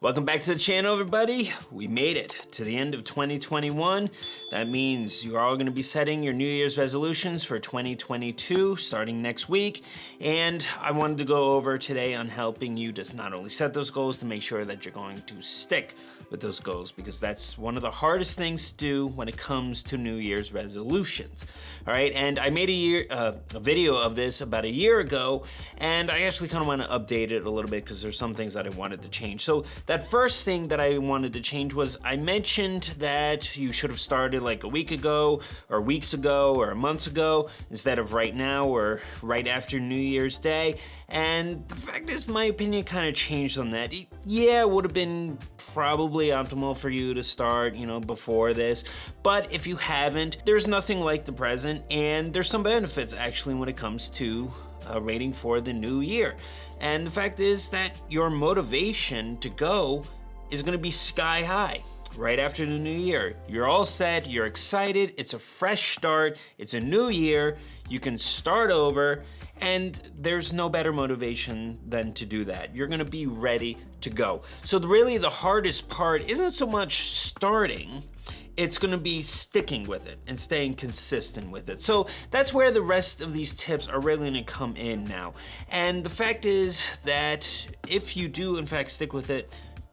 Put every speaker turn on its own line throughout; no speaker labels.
Welcome back to the channel, everybody. We made it to the end of 2021. That means you're all gonna be setting your New Year's resolutions for 2022 starting next week. And I wanted to go over today on helping you just not only set those goals, to make sure that you're going to stick with those goals, because that's one of the hardest things to do when it comes to New Year's resolutions. All right, and I made a video of this about a year ago, and I actually kind of want to update it a little bit because there's some things that I wanted to change. So that first thing that I wanted to change was I mentioned that you should have started like a week ago or weeks ago or months ago instead of right now or right after New Year's Day. And the fact is, my opinion kind of changed on that. Yeah, it would have been probably optimal for you to start, before this. But if you haven't, there's nothing like the present, and there's some benefits actually when it comes to rating for the new year. And the fact is that your motivation to go is gonna be sky high right after the new year. You're all set, you're excited, it's a fresh start, it's a new year, you can start over, and there's no better motivation than to do that. You're gonna be ready to go. So really the hardest part isn't so much starting, it's gonna be sticking with it and staying consistent with it. So that's where the rest of these tips are really gonna come in now. And the fact is that if you do in fact stick with it,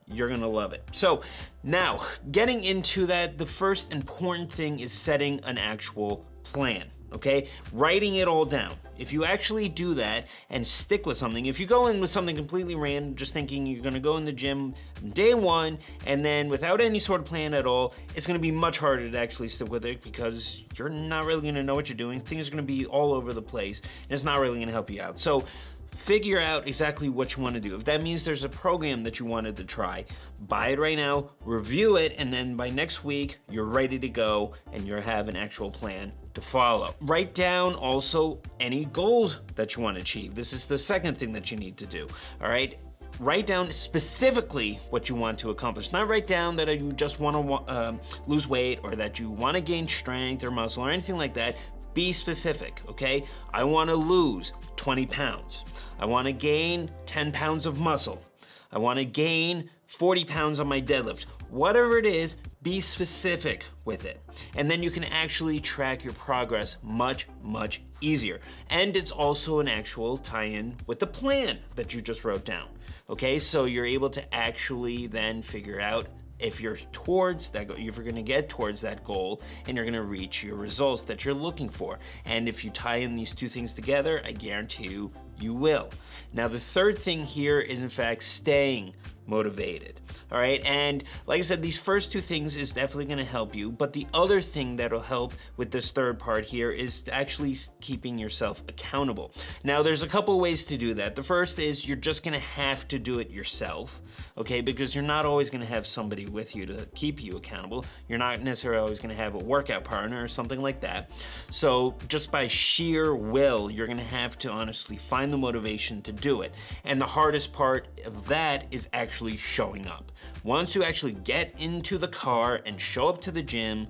you're gonna love it. So now, getting into that, the first important thing is setting an actual plan. Okay, writing it all down. If you actually do that and stick with something, if you go in with something completely random, just thinking you're gonna go in the gym day one, and then without any sort of plan at all, it's gonna be much harder to actually stick with it because you're not really gonna know what you're doing. Things are gonna be all over the place, and it's not really gonna help you out. So figure out exactly what you want to do. If that means there's a program that you wanted to try, buy it right now, review it, and then by next week, you're ready to go and you have an actual plan to follow. Write down also any goals that you want to achieve. This is the second thing that you need to do, all right? Write down specifically what you want to accomplish. Not write down that you just want to lose weight or that you want to gain strength or muscle or anything like that. Be specific, okay? I want to lose 20 pounds. I want to gain 10 pounds of muscle. I want to gain 40 pounds on my deadlift. Whatever it is, be specific with it. And then you can actually track your progress much, much easier. And it's also an actual tie-in with the plan that you just wrote down. Okay, so you're able to actually then figure out if you're towards that, if you're gonna get towards that goal and you're gonna reach your results that you're looking for. And if you tie in these two things together, I guarantee you will. Now, the third thing here is in fact staying motivated, all right? And like I said, these first two things is definitely gonna help you, but the other thing that'll help with this third part here is actually keeping yourself accountable. Now, there's a couple ways to do that. The first is you're just gonna have to do it yourself, okay? Because you're not always gonna have somebody with you to keep you accountable. You're not necessarily always gonna have a workout partner or something like that. So just by sheer will, you're gonna have to honestly find the motivation to do it. And the hardest part of that is actually showing up. Once you actually get into the car and show up to the gym,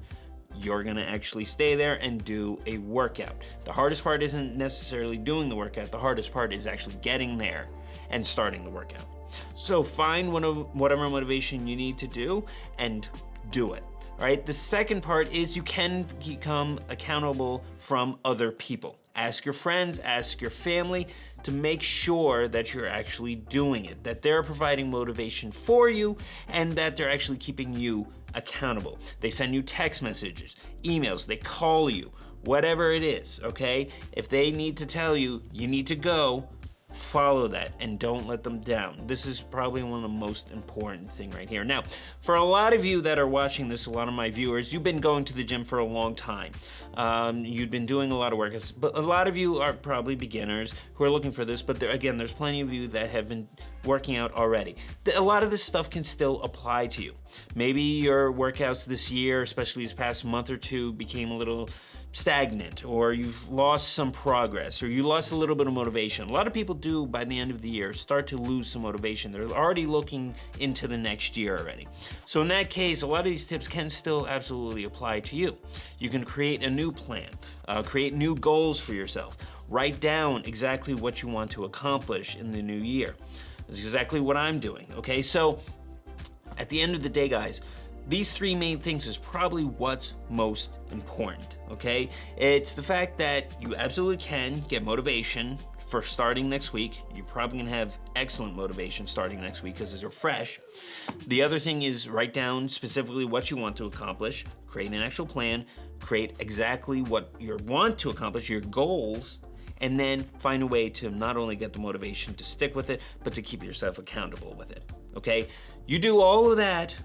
you're gonna actually stay there and do a workout. The hardest part isn't necessarily doing the workout. The hardest part is actually getting there and starting the workout. So find whatever motivation you need to do and do it. All right, the second part is you can become accountable from other people. Ask your friends, ask your family to make sure that you're actually doing it, that they're providing motivation for you and that they're actually keeping you accountable. They send you text messages, emails, they call you, whatever it is, okay? If they need to tell you, you need to go, follow that and don't let them down. This is probably one of the most important thing right here. Now, for a lot of you that are watching this, a lot of my viewers, you've been going to the gym for a long time. You've been doing a lot of workouts, but a lot of you are probably beginners who are looking for this, but again, there's plenty of you that have been working out already. A lot of this stuff can still apply to you. Maybe your workouts this year, especially this past month or two, became a little stagnant, or you've lost some progress, or you lost a little bit of motivation. A lot of people do, by the end of the year, start to lose some motivation. They're already looking into the next year already. So in that case, a lot of these tips can still absolutely apply to you. You can create a new plan, create new goals for yourself, write down exactly what you want to accomplish in the new year. This is exactly what I'm doing, okay? So at the end of the day, guys, these three main things is probably what's most important, okay? It's the fact that you absolutely can get motivation for starting next week. You're probably gonna have excellent motivation starting next week because they're fresh. The other thing is write down specifically what you want to accomplish, create an actual plan, create exactly what you want to accomplish, your goals, and then find a way to not only get the motivation to stick with it, but to keep yourself accountable with it, okay? You do all of that,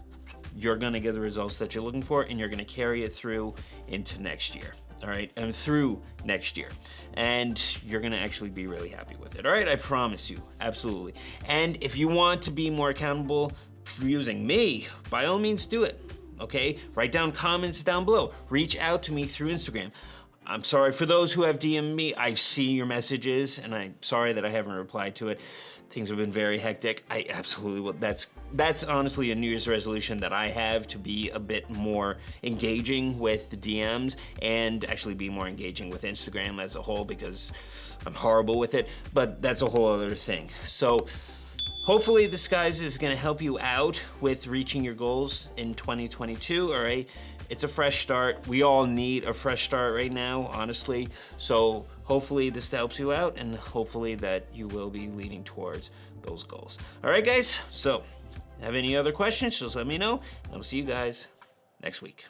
you're gonna get the results that you're looking for, and you're gonna carry it through into next year, all right? And through next year. And you're gonna actually be really happy with it, all right? I promise you, absolutely. And if you want to be more accountable for using me, by all means do it, okay? Write down comments down below. Reach out to me through Instagram. I'm sorry for those who have DM'd me. I see your messages, and I'm sorry that I haven't replied to it. Things have been very hectic. I absolutely will. That's honestly a New Year's resolution that I have, to be a bit more engaging with the DMs and actually be more engaging with Instagram as a whole, because I'm horrible with it, but that's a whole other thing. So hopefully this, guys, is gonna help you out with reaching your goals in 2022, all right? It's a fresh start. We all need a fresh start right now, honestly. So hopefully this helps you out, and hopefully that you will be leading towards those goals. All right, guys, so have any other questions, just let me know, and I'll see you guys next week.